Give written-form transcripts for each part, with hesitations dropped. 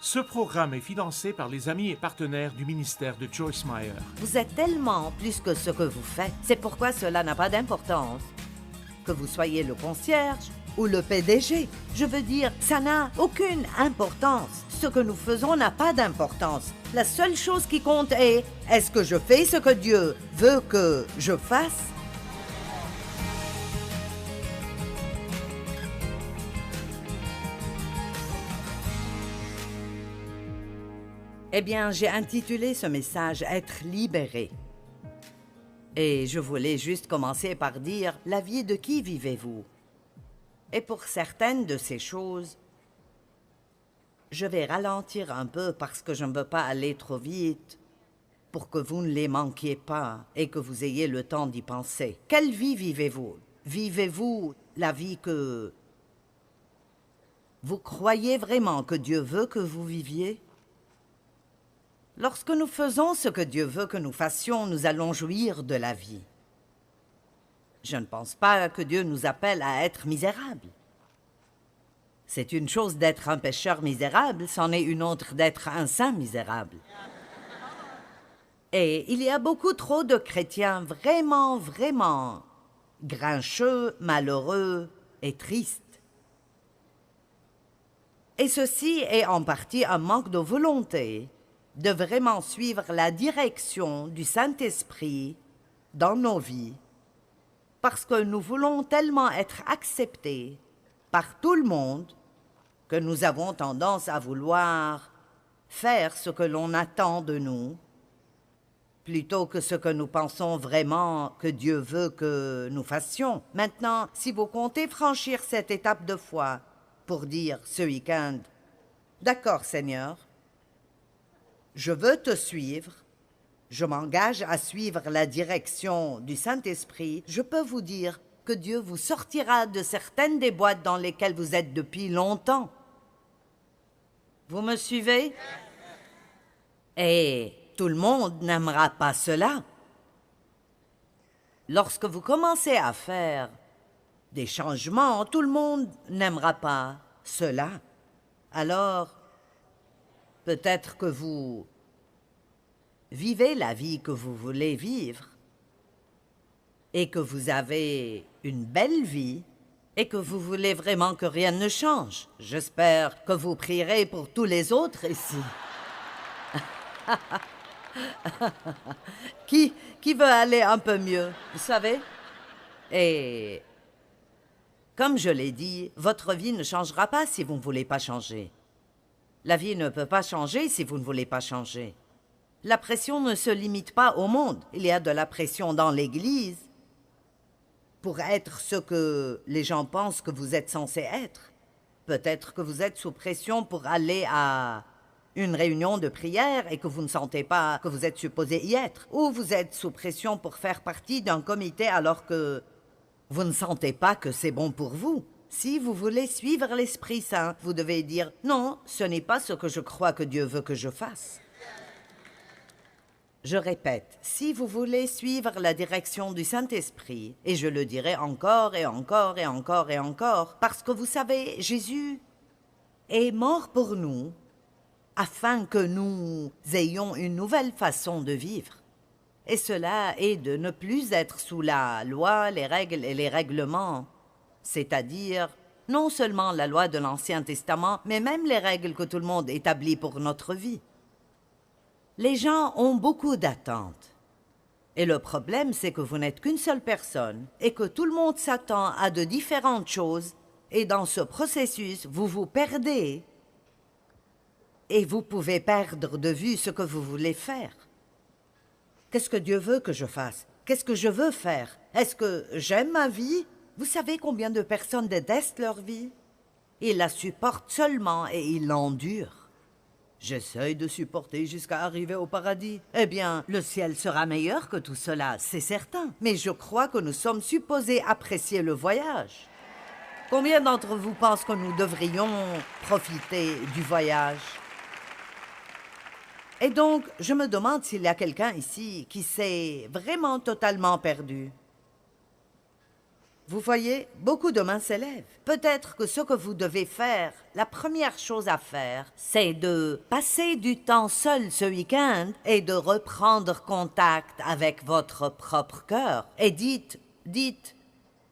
Ce programme est financé par les amis et partenaires du ministère de Joyce Meyer. Vous êtes tellement plus que ce que vous faites. C'est pourquoi cela n'a pas d'importance. Que vous soyez le concierge ou le PDG. Je veux dire, ça n'a aucune importance. Ce que nous faisons n'a pas d'importance. La seule chose qui compte est-ce que je fais ce que Dieu veut que je fasse? Eh bien, j'ai intitulé ce message « Être libéré ». Et je voulais juste commencer par dire « La vie de qui vivez-vous » Et pour certaines de ces choses, je vais ralentir un peu parce que je ne veux pas aller trop vite pour que vous ne les manquiez pas et que vous ayez le temps d'y penser. Quelle vie vivez-vous? Vivez-vous la vie que vous croyez vraiment que Dieu veut que vous viviez? Lorsque nous faisons ce que Dieu veut que nous fassions, nous allons jouir de la vie. Je ne pense pas que Dieu nous appelle à être misérables. C'est une chose d'être un pécheur misérable, c'en est une autre d'être un saint misérable. Et il y a beaucoup trop de chrétiens vraiment grincheux, malheureux et tristes. Et ceci est en partie un manque de volonté de vraiment suivre la direction du Saint-Esprit dans nos vies, parce que nous voulons tellement être acceptés par tout le monde que nous avons tendance à vouloir faire ce que l'on attend de nous, plutôt que ce que nous pensons vraiment que Dieu veut que nous fassions. Maintenant, si vous comptez franchir cette étape de foi pour dire ce week-end, « D'accord, Seigneur, je veux te suivre, je m'engage à suivre la direction du Saint-Esprit », je peux vous dire que Dieu vous sortira de certaines des boîtes dans lesquelles vous êtes depuis longtemps. Vous me suivez? Et tout le monde n'aimera pas cela. Lorsque vous commencez à faire des changements, tout le monde n'aimera pas cela. Alors, peut-être que vous vivez la vie que vous voulez vivre et que vous avez une belle vie et que vous voulez vraiment que rien ne change. J'espère que vous prierez pour tous les autres ici. Qui veut aller un peu mieux, vous savez? Et comme je l'ai dit, votre vie ne changera pas si vous ne voulez pas changer. La vie ne peut pas changer si vous ne voulez pas changer. La pression ne se limite pas au monde. Il y a de la pression dans l'Église pour être ce que les gens pensent que vous êtes censé être. Peut-être que vous êtes sous pression pour aller à une réunion de prière et que vous ne sentez pas que vous êtes supposé y être. Ou vous êtes sous pression pour faire partie d'un comité alors que vous ne sentez pas que c'est bon pour vous. Si vous voulez suivre l'Esprit Saint, vous devez dire « Non, ce n'est pas ce que je crois que Dieu veut que je fasse ». Je répète, si vous voulez suivre la direction du Saint-Esprit, et je le dirai encore et encore et encore et encore, parce que vous savez, Jésus est mort pour nous, afin que nous ayons une nouvelle façon de vivre. Et cela est de ne plus être sous la loi, les règles et les règlements, c'est-à-dire non seulement la loi de l'Ancien Testament, mais même les règles que tout le monde établit pour notre vie. Les gens ont beaucoup d'attentes. Et le problème, c'est que vous n'êtes qu'une seule personne et que tout le monde s'attend à de différentes choses. Et dans ce processus, vous vous perdez. Et vous pouvez perdre de vue ce que vous voulez faire. Qu'est-ce que Dieu veut que je fasse? Qu'est-ce que je veux faire? Est-ce que j'aime ma vie? Vous savez combien de personnes détestent leur vie? Ils la supportent seulement et ils l'endurent. J'essaye de supporter jusqu'à arriver au paradis. Eh bien, le ciel sera meilleur que tout cela, c'est certain. Mais je crois que nous sommes supposés apprécier le voyage. Combien d'entre vous pensent que nous devrions profiter du voyage? Et donc, je me demande s'il y a quelqu'un ici qui s'est vraiment totalement perdu. Vous voyez, beaucoup de mains s'élèvent. Peut-être que ce que vous devez faire, la première chose à faire, c'est de passer du temps seul ce week-end et de reprendre contact avec votre propre cœur. Et dites,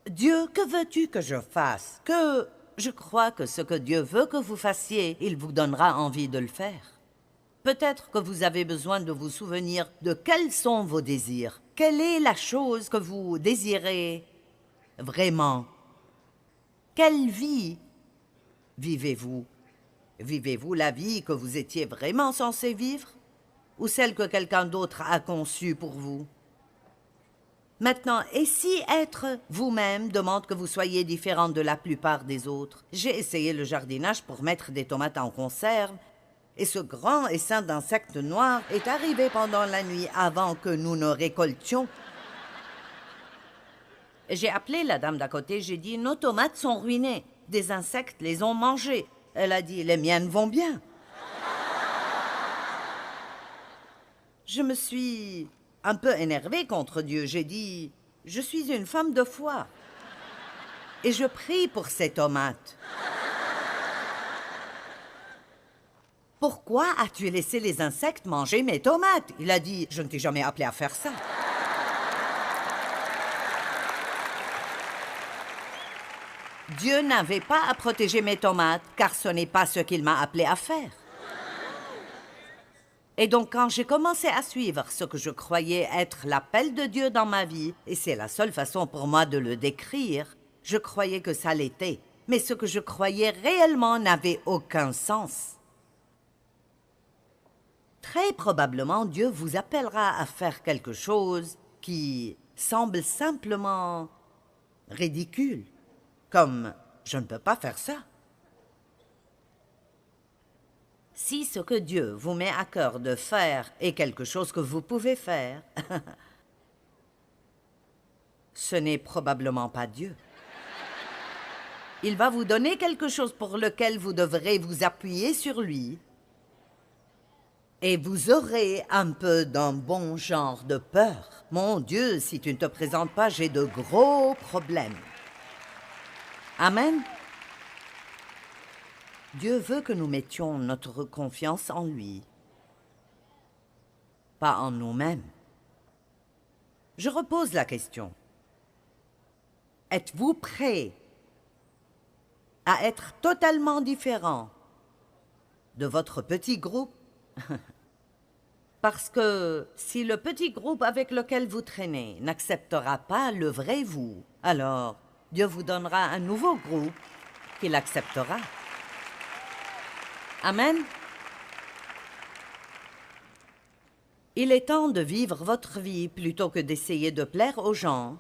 Dieu, que veux-tu que je fasse? Que je crois que ce que Dieu veut que vous fassiez, il vous donnera envie de le faire. Peut-être que vous avez besoin de vous souvenir de quels sont vos désirs. Quelle est la chose que vous désirez vraiment? Quelle vie vivez-vous? Vivez-vous la vie que vous étiez vraiment censé vivre? Ou celle que quelqu'un d'autre a conçue pour vous? Maintenant, et si être vous-même demande que vous soyez différent de la plupart des autres? J'ai essayé le jardinage pour mettre des tomates en conserve, et ce grand essaim d'insectes noirs est arrivé pendant la nuit avant que nous ne récoltions. J'ai appelé la dame d'à côté, j'ai dit « Nos tomates sont ruinées, des insectes les ont mangées. » Elle a dit « Les miennes vont bien. » Je me suis un peu énervée contre Dieu. J'ai dit « Je suis une femme de foi et je prie pour ces tomates. Pourquoi as-tu laissé les insectes manger mes tomates? » Il a dit « Je ne t'ai jamais appelé à faire ça. » Dieu n'avait pas à protéger mes tomates, car ce n'est pas ce qu'il m'a appelé à faire. Et donc, quand j'ai commencé à suivre ce que je croyais être l'appel de Dieu dans ma vie, et c'est la seule façon pour moi de le décrire, je croyais que ça l'était. Mais ce que je croyais réellement n'avait aucun sens. Très probablement, Dieu vous appellera à faire quelque chose qui semble simplement ridicule. Comme « je ne peux pas faire ça ». Si ce que Dieu vous met à cœur de faire est quelque chose que vous pouvez faire, ce n'est probablement pas Dieu. Il va vous donner quelque chose pour lequel vous devrez vous appuyer sur lui, et vous aurez un peu d'un bon genre de peur. Mon Dieu, si tu ne te présentes pas, j'ai de gros problèmes. Amen. Dieu veut que nous mettions notre confiance en lui, pas en nous-mêmes. Je repose la question. Êtes-vous prêt à être totalement différent de votre petit groupe? Parce que si le petit groupe avec lequel vous traînez n'acceptera pas le vrai vous, alors Dieu vous donnera un nouveau groupe qui l'acceptera. Amen. Il est temps de vivre votre vie plutôt que d'essayer de plaire aux gens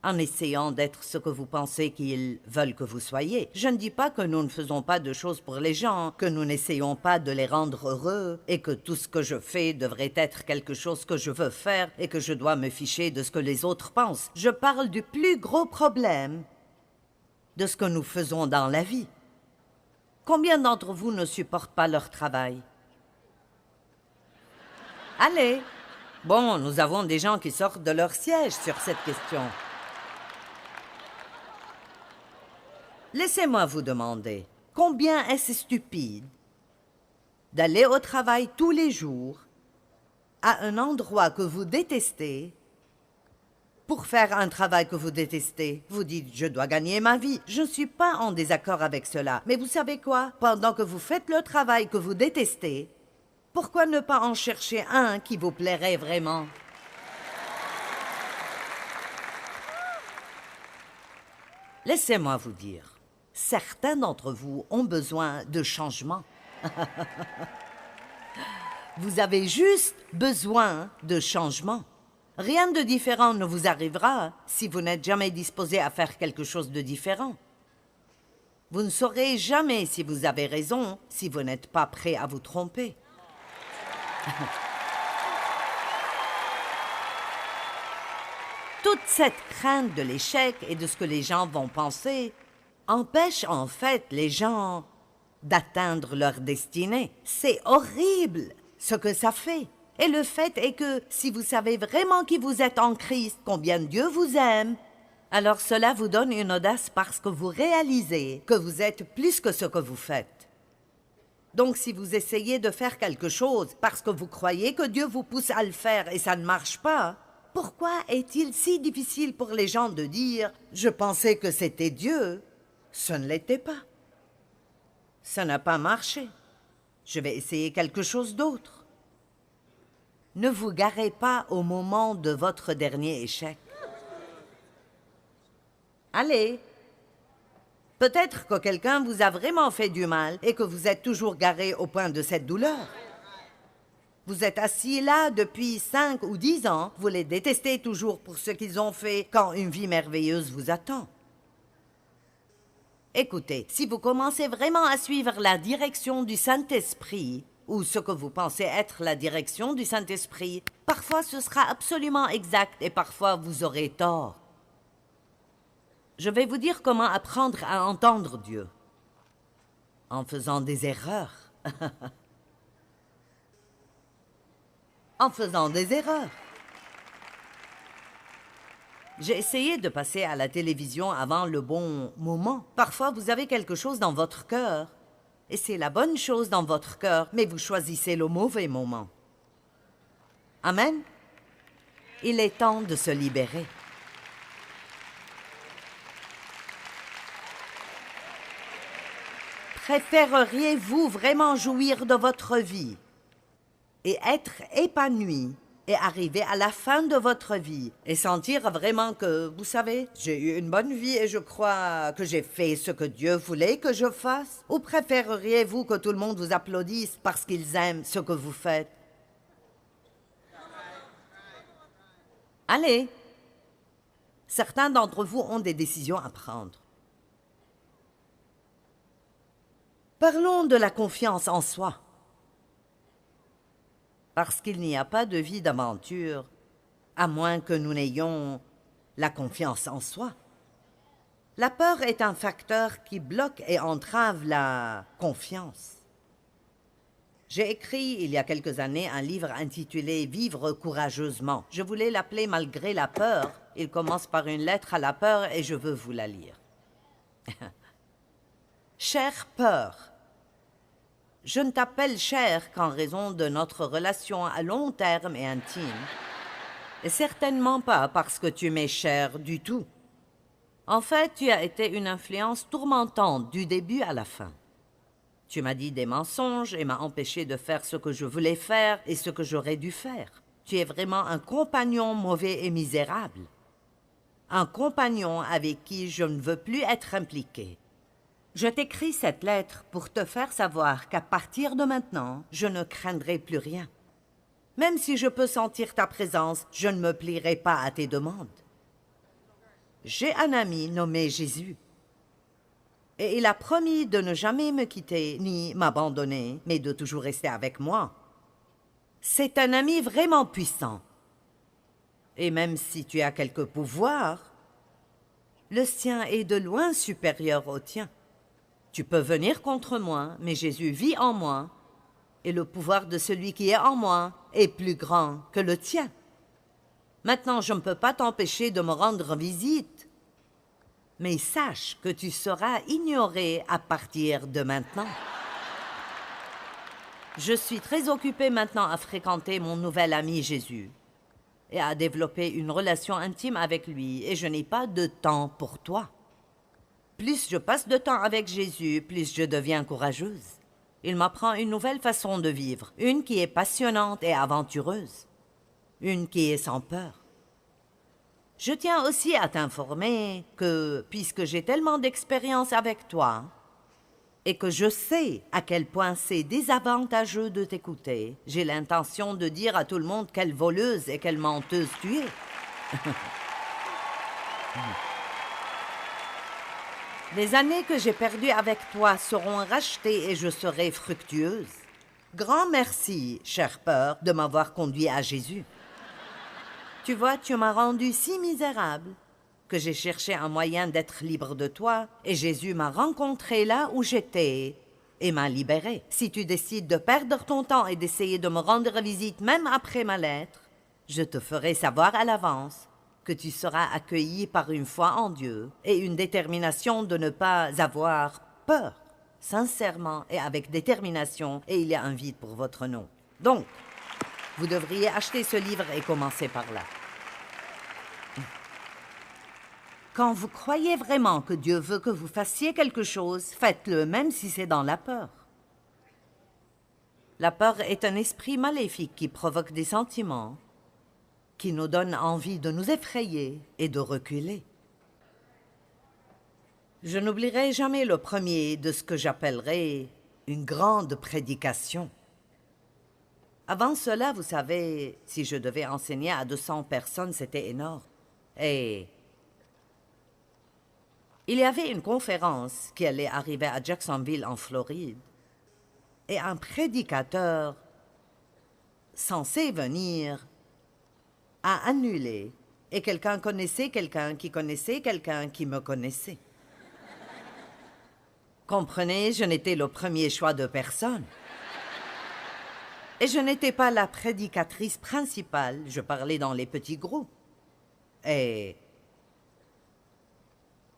en essayant d'être ce que vous pensez qu'ils veulent que vous soyez. Je ne dis pas que nous ne faisons pas de choses pour les gens, que nous n'essayons pas de les rendre heureux et que tout ce que je fais devrait être quelque chose que je veux faire et que je dois me ficher de ce que les autres pensent. Je parle du plus gros problème de ce que nous faisons dans la vie. Combien d'entre vous ne supportent pas leur travail? Allez! Bon, nous avons des gens qui sortent de leur siège sur cette question. Laissez-moi vous demander, combien est-ce stupide d'aller au travail tous les jours à un endroit que vous détestez pour faire un travail que vous détestez? Vous dites « je dois gagner ma vie ». Je ne suis pas en désaccord avec cela. Mais vous savez quoi? Pendant que vous faites le travail que vous détestez, pourquoi ne pas en chercher un qui vous plairait vraiment? Laissez-moi vous dire, certains d'entre vous ont besoin de changement. Vous avez juste besoin de changement. Rien de différent ne vous arrivera si vous n'êtes jamais disposé à faire quelque chose de différent. Vous ne saurez jamais si vous avez raison si vous n'êtes pas prêt à vous tromper. Toute cette crainte de l'échec et de ce que les gens vont penser empêche en fait les gens d'atteindre leur destinée. C'est horrible ce que ça fait. Et le fait est que si vous savez vraiment qui vous êtes en Christ, combien Dieu vous aime, Alors cela vous donne une audace parce que vous réalisez que vous êtes plus que ce que vous faites. Donc si vous essayez de faire quelque chose parce que vous croyez que Dieu vous pousse à le faire et ça ne marche pas, pourquoi est-il si difficile pour les gens de dire « Je pensais que c'était Dieu ». Ce ne l'était pas. Ça n'a pas marché. Je vais essayer quelque chose d'autre. Ne vous garez pas au moment de votre dernier échec. Allez. Peut-être que quelqu'un vous a vraiment fait du mal et que vous êtes toujours garé au point de cette douleur. Vous êtes assis là depuis 5 ou 10 ans, vous les détestez toujours pour ce qu'ils ont fait quand une vie merveilleuse vous attend. Écoutez, si vous commencez vraiment à suivre la direction du Saint-Esprit, ou ce que vous pensez être la direction du Saint-Esprit, parfois ce sera absolument exact et parfois vous aurez tort. Je vais vous dire comment apprendre à entendre Dieu. En faisant des erreurs. En faisant des erreurs. J'ai essayé de passer à la télévision avant le bon moment. Parfois, vous avez quelque chose dans votre cœur, et c'est la bonne chose dans votre cœur, mais vous choisissez le mauvais moment. Amen. Il est temps de se libérer. Préféreriez-vous vraiment jouir de votre vie et être épanoui et arriver à la fin de votre vie et sentir vraiment que, vous savez, j'ai eu une bonne vie et je crois que j'ai fait ce que Dieu voulait que je fasse? Ou préféreriez-vous que tout le monde vous applaudisse parce qu'ils aiment ce que vous faites? Allez! Certains d'entre vous ont des décisions à prendre. Parlons de la confiance en soi. Parce qu'il n'y a pas de vie d'aventure, à moins que nous n'ayons la confiance en soi. La peur est un facteur qui bloque et entrave la confiance. J'ai écrit il y a quelques années un livre intitulé « Vivre courageusement ». Je voulais l'appeler « Malgré la peur ». Il commence par une lettre à la peur et je veux vous la lire. Chère peur, je ne t'appelle chère qu'en raison de notre relation à long terme et intime, et certainement pas parce que tu m'es chère du tout. En fait, tu as été une influence tourmentante du début à la fin. Tu m'as dit des mensonges et m'as empêché de faire ce que je voulais faire et ce que j'aurais dû faire. Tu es vraiment un compagnon mauvais et misérable. Un compagnon avec qui je ne veux plus être impliqué. Je t'écris cette lettre pour te faire savoir qu'à partir de maintenant, je ne craindrai plus rien. Même si je peux sentir ta présence, je ne me plierai pas à tes demandes. J'ai un ami nommé Jésus. Et il a promis de ne jamais me quitter ni m'abandonner, mais de toujours rester avec moi. C'est un ami vraiment puissant. Et même si tu as quelques pouvoirs, le sien est de loin supérieur au tien. Tu peux venir contre moi, mais Jésus vit en moi, et le pouvoir de celui qui est en moi est plus grand que le tien. Maintenant, je ne peux pas t'empêcher de me rendre visite, mais sache que tu seras ignoré à partir de maintenant. Je suis très occupée maintenant à fréquenter mon nouvel ami Jésus et à développer une relation intime avec lui, et je n'ai pas de temps pour toi. Plus je passe de temps avec Jésus, plus je deviens courageuse. Il m'apprend une nouvelle façon de vivre, une qui est passionnante et aventureuse, une qui est sans peur. Je tiens aussi à t'informer que, puisque j'ai tellement d'expérience avec toi, et que je sais à quel point c'est désavantageux de t'écouter, j'ai l'intention de dire à tout le monde quelle voleuse et quelle menteuse tu es. Les années que j'ai perdues avec toi seront rachetées et je serai fructueuse. Grand merci, chère peur, de m'avoir conduit à Jésus. Tu vois, tu m'as rendu si misérable que j'ai cherché un moyen d'être libre de toi, et Jésus m'a rencontré là où j'étais et m'a libérée. Si tu décides de perdre ton temps et d'essayer de me rendre visite même après ma lettre, je te ferai savoir à l'avance que tu seras accueilli par une foi en Dieu et une détermination de ne pas avoir peur, sincèrement et avec détermination, et il y a un vide pour votre nom. Donc, vous devriez acheter ce livre et commencer par là. Quand vous croyez vraiment que Dieu veut que vous fassiez quelque chose, faites-le même si c'est dans la peur. La peur est un esprit maléfique qui provoque des sentiments, qui nous donne envie de nous effrayer et de reculer. Je n'oublierai jamais le premier de ce que j'appellerai une grande prédication. Avant cela, vous savez, si je devais enseigner à 200 personnes, c'était énorme. Et il y avait une conférence qui allait arriver à Jacksonville, en Floride, et un prédicateur censé venir a annulé, et quelqu'un connaissait quelqu'un qui connaissait quelqu'un qui me connaissait. Comprenez, je n'étais le premier choix de personne. Et je n'étais pas la prédicatrice principale, je parlais dans les petits groupes. Et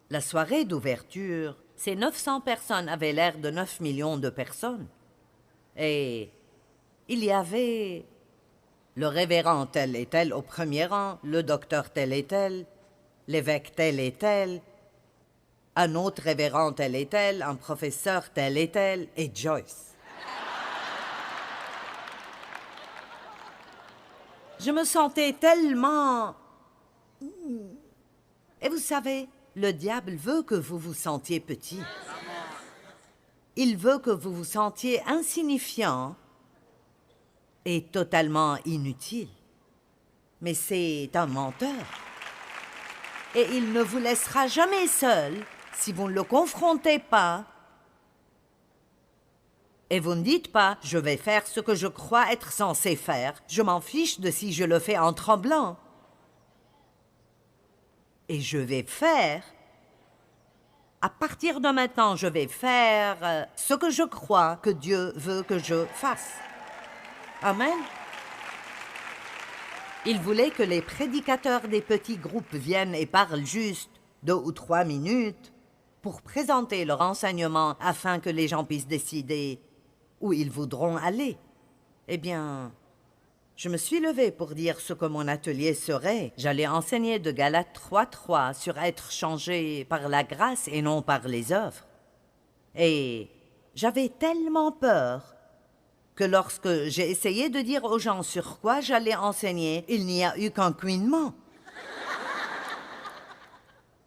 la soirée d'ouverture, ces 900 personnes avaient l'air de 9 millions de personnes. Et il y avait le révérend tel et tel au premier rang, le docteur tel et tel, l'évêque tel et tel, un autre révérend tel et tel, un professeur tel et Joyce. Je me sentais tellement... Et vous savez, le diable veut que vous vous sentiez petit. Il veut que vous vous sentiez insignifiant et totalement inutile. Mais c'est un menteur. Et il ne vous laissera jamais seul si vous ne le confrontez pas. Et vous ne dites pas, je vais faire ce que je crois être censé faire. Je m'en fiche de si je le fais en tremblant. Et je vais faire, à partir de maintenant, je vais faire ce que je crois que Dieu veut que je fasse. Amen. Il voulait que les prédicateurs des petits groupes viennent et parlent juste 2 ou 3 minutes pour présenter leur enseignement afin que les gens puissent décider où ils voudront aller. Eh bien, je me suis levée pour dire ce que mon atelier serait. J'allais enseigner de Galates 3:3 sur être changé par la grâce et non par les œuvres. Et j'avais tellement peur que lorsque j'ai essayé de dire aux gens sur quoi j'allais enseigner, il n'y a eu qu'un couinement.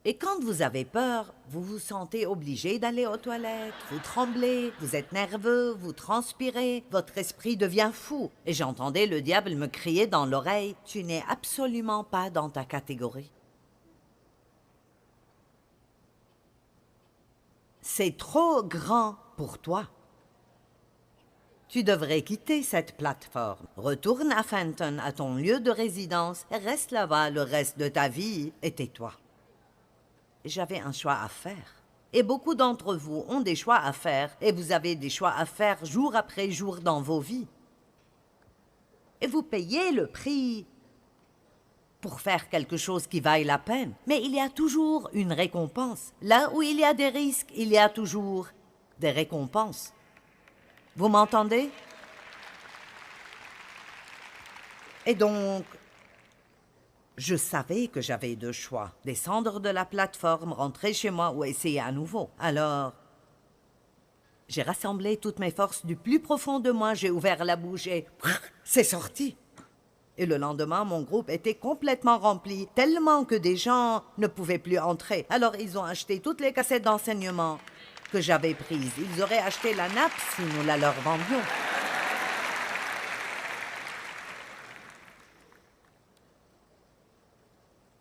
Et quand vous avez peur, vous vous sentez obligé d'aller aux toilettes, vous tremblez, vous êtes nerveux, vous transpirez, votre esprit devient fou. Et j'entendais le diable me crier dans l'oreille, « Tu n'es absolument pas dans ta catégorie. C'est trop grand pour toi. Tu devrais quitter cette plateforme. Retourne à Fenton, à ton lieu de résidence, et reste là-bas le reste de ta vie et tais-toi. » J'avais un choix à faire. Et beaucoup d'entre vous ont des choix à faire, et vous avez des choix à faire jour après jour dans vos vies. Et vous payez le prix pour faire quelque chose qui vaille la peine. Mais il y a toujours une récompense. Là où il y a des risques, il y a toujours des récompenses. Vous m'entendez? Et donc, je savais que j'avais 2 choix. Descendre de la plateforme, rentrer chez moi ou essayer à nouveau. Alors, j'ai rassemblé toutes mes forces du plus profond de moi, j'ai ouvert la bouche et c'est sorti. Et le lendemain, mon groupe était complètement rempli, tellement que des gens ne pouvaient plus entrer. Alors, ils ont acheté toutes les cassettes d'enseignement que j'avais prises. Ils auraient acheté la nappe si nous la leur vendions.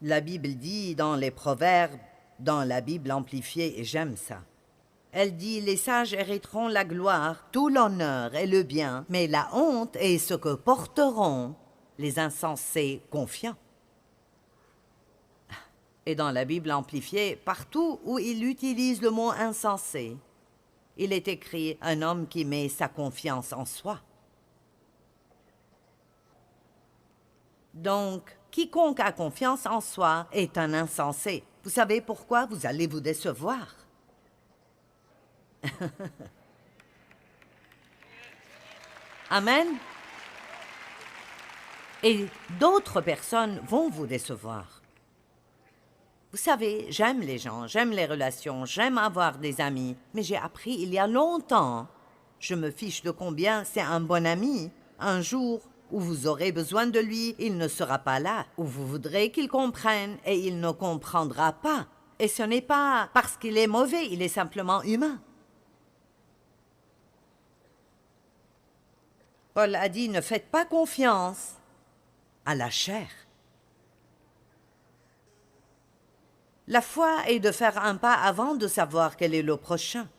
La Bible dit dans les Proverbes, dans la Bible amplifiée, et j'aime ça. Elle dit, les sages hériteront la gloire, tout l'honneur et le bien, mais la honte est ce que porteront les insensés confiants. Et dans la Bible amplifiée, partout où il utilise le mot insensé, il est écrit un homme qui met sa confiance en soi. Donc, quiconque a confiance en soi est un insensé. Vous savez pourquoi? Vous allez vous décevoir. Amen. Et d'autres personnes vont vous décevoir. Vous savez, j'aime les gens, j'aime les relations, j'aime avoir des amis, mais j'ai appris il y a longtemps, je me fiche de combien c'est un bon ami. Un jour où vous aurez besoin de lui, il ne sera pas là, où vous voudrez qu'il comprenne et il ne comprendra pas. Et ce n'est pas parce qu'il est mauvais, il est simplement humain. Paul a dit, ne faites pas confiance à la chair. La foi est de faire un pas avant de savoir quel est le prochain.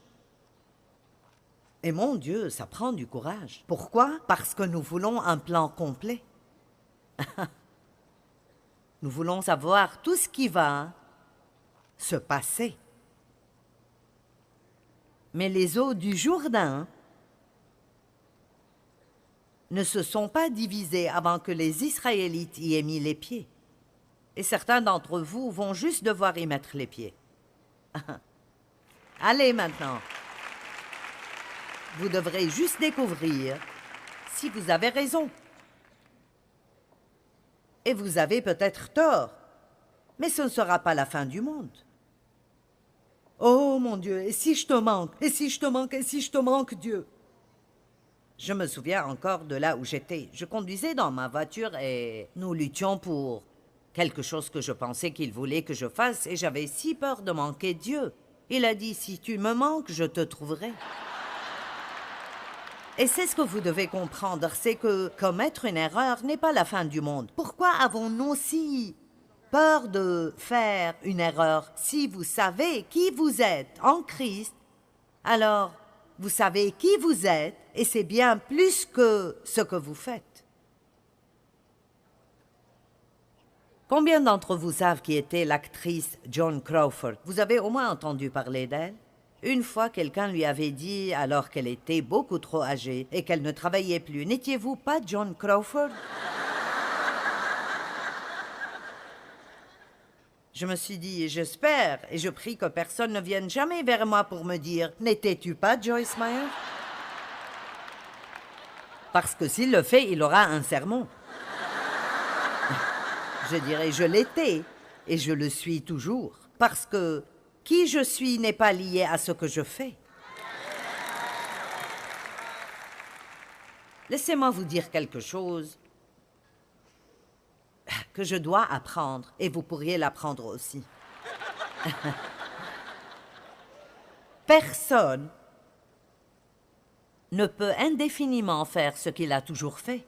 Et mon Dieu, ça prend du courage. Pourquoi? Parce que nous voulons un plan complet. Nous voulons savoir tout ce qui va se passer. Mais les eaux du Jourdain ne se sont pas divisées avant que les Israélites y aient mis les pieds. Et certains d'entre vous vont juste devoir y mettre les pieds. Allez maintenant. Vous devrez juste découvrir si vous avez raison. Et vous avez peut-être tort, mais ce ne sera pas la fin du monde. Oh mon Dieu, et si je te manque, et si je te manque, et si je te manque, Dieu? Je me souviens encore de là où j'étais. Je conduisais dans ma voiture et nous luttions pour quelque chose que je pensais qu'il voulait que je fasse et j'avais si peur de manquer Dieu. Il a dit, si tu me manques, je te trouverai. Et c'est ce que vous devez comprendre, c'est que commettre une erreur n'est pas la fin du monde. Pourquoi avons-nous si peur de faire une erreur? Si vous savez qui vous êtes en Christ, alors vous savez qui vous êtes et c'est bien plus que ce que vous faites. Combien d'entre vous savent qui était l'actrice Joan Crawford? Vous avez au moins entendu parler d'elle? Une fois, quelqu'un lui avait dit, alors qu'elle était beaucoup trop âgée et qu'elle ne travaillait plus, « N'étiez-vous pas Joan Crawford ?» Je me suis dit, j'espère, et je prie que personne ne vienne jamais vers moi pour me dire, « N'étais-tu pas Joyce Meyer ?» Parce que s'il le fait, il aura un sermon. Je dirais, je l'étais, et je le suis toujours, parce que qui je suis n'est pas lié à ce que je fais. Laissez-moi vous dire quelque chose que je dois apprendre, et vous pourriez l'apprendre aussi. Personne ne peut indéfiniment faire ce qu'il a toujours fait.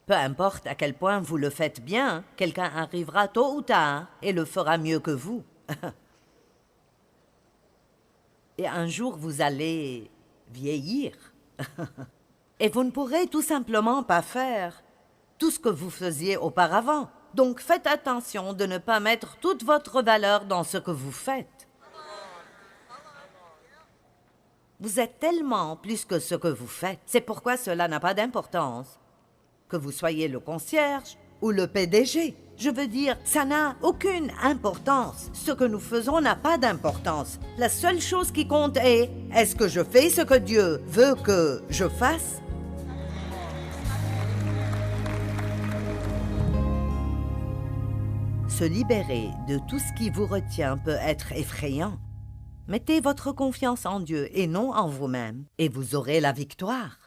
Peu importe à quel point vous le faites bien, quelqu'un arrivera tôt ou tard et le fera mieux que vous. Et un jour, vous allez vieillir. Et vous ne pourrez tout simplement pas faire tout ce que vous faisiez auparavant. Donc faites attention de ne pas mettre toute votre valeur dans ce que vous faites. Vous êtes tellement plus que ce que vous faites. C'est pourquoi cela n'a pas d'importance. Que vous soyez le concierge ou le PDG. Je veux dire, ça n'a aucune importance. Ce que nous faisons n'a pas d'importance. La seule chose qui compte est, est-ce que je fais ce que Dieu veut que je fasse? Se libérer de tout ce qui vous retient peut être effrayant. Mettez votre confiance en Dieu et non en vous-même, et vous aurez la victoire.